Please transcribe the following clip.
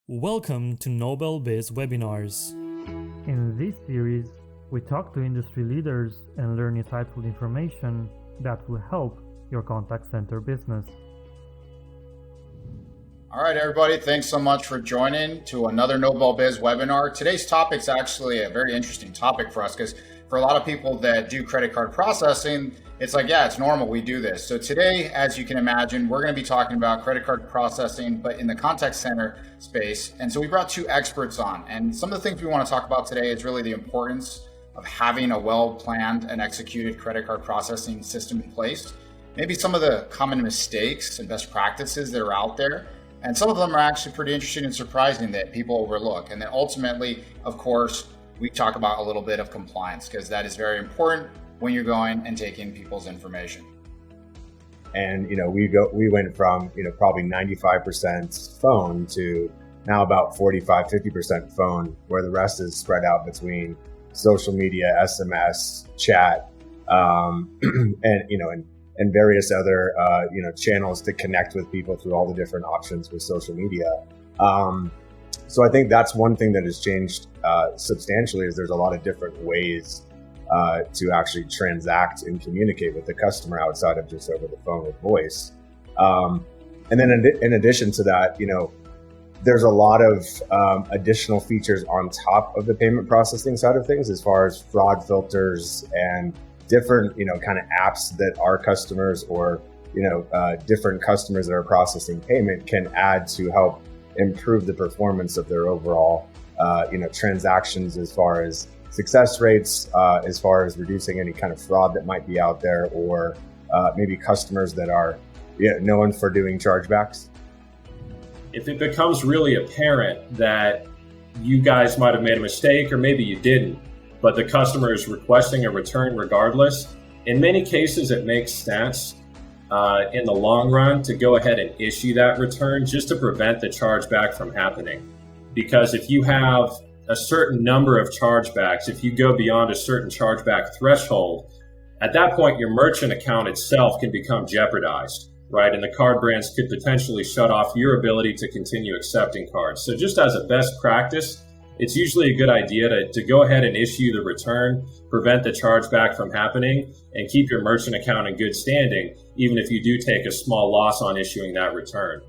Welcome to NobelBiz webinars. In this series, we talk to industry leaders and learn insightful information that will help your contact center business. All right, everybody, thanks so much for joining to another NobelBiz webinar. Today's topic is actually a very interesting topic for us because for a lot of people that do credit card processing, it's like, yeah, it's normal, we do this. So today, as you can imagine, we're going to be talking about credit card processing, but in the contact center space. And so we brought two experts on. And some of the things we want to talk about today is really the importance of having a well-planned and executed credit card processing system in place. Maybe some of the common mistakes and best practices that are out there. And some of them are actually pretty interesting and surprising that people overlook. And then ultimately, of course, we talk about a little bit of compliance because that is very important when you're going and taking people's information. And we went from probably 95% phone to now about 45-50% phone, where the rest is spread out between social media, SMS, chat, and various other channels to connect with people through all the different options with social media. So I think that's one thing that has changed substantially is there's a lot of different ways to actually transact and communicate with the customer outside of just over the phone with voice. And then in addition to that, there's a lot of additional features on top of the payment processing side of things as far as fraud filters and different, kind of apps that our customers or, different customers that are processing payment can add to help improve the performance of their overall, transactions as far as success rates, as far as reducing any kind of fraud that might be out there, or maybe customers that are known for doing chargebacks. If it becomes really apparent that you guys might have made a mistake, or maybe you didn't, but the customer is requesting a return regardless, in many cases it makes sense in the long run to go ahead and issue that return just to prevent the chargeback from happening. Because if you have a certain number of chargebacks, if you go beyond a certain chargeback threshold, at that point your merchant account itself can become jeopardized, right? And the card brands could potentially shut off your ability to continue accepting cards. So just as a best practice, it's usually a good idea to go ahead and issue the return, prevent the chargeback from happening, and keep your merchant account in good standing, even if you do take a small loss on issuing that return.